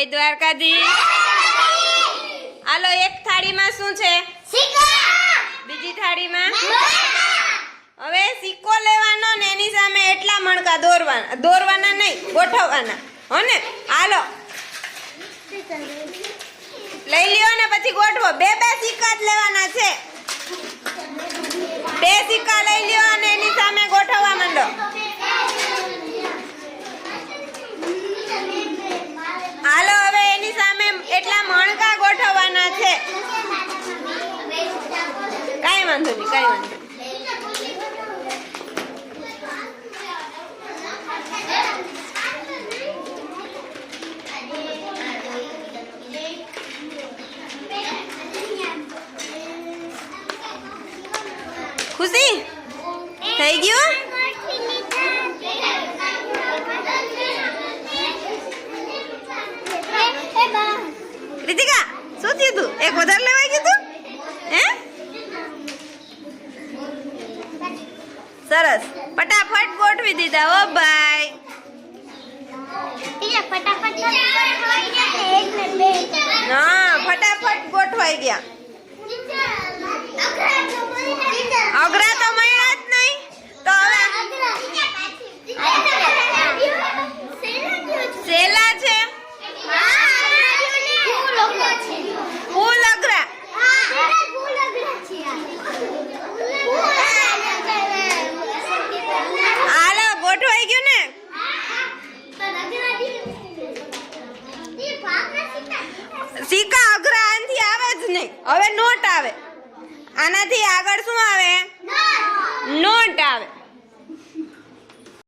જય દ્વારકાધીશ। હાલો એક થાળીમાં શું છે? બીજી થાળીમાં હવે સિક્કો લેવાનો ને એની સામે એટલા મણકા દોરવાના નહીં, ગોઠવવાના હો ને। હાલો લઈ લ્યો ને પછી ગોઠવો। બે સિક્કા જ લેવાના છે। બે સિક્કા લઈ લ્યો અને એની સામે ગોઠવવા માંડો। હાલો હવે એની સામે એટલા મણકા ગોઠવવાના છે। કાઈ વાંધો નહીં, કાઈ વાંધો નહીં। ખુશી થઈ ગયું? રીતિકા શું થયું તું? એક વધારે લેવાઈ ગયું તું? હે સરસ, ફટાફટ ગોઠવી દીધા હો ભાઈ। હા ફટાફટ ગોઠવાઈ ગયા। અઘરા તો મળ્યા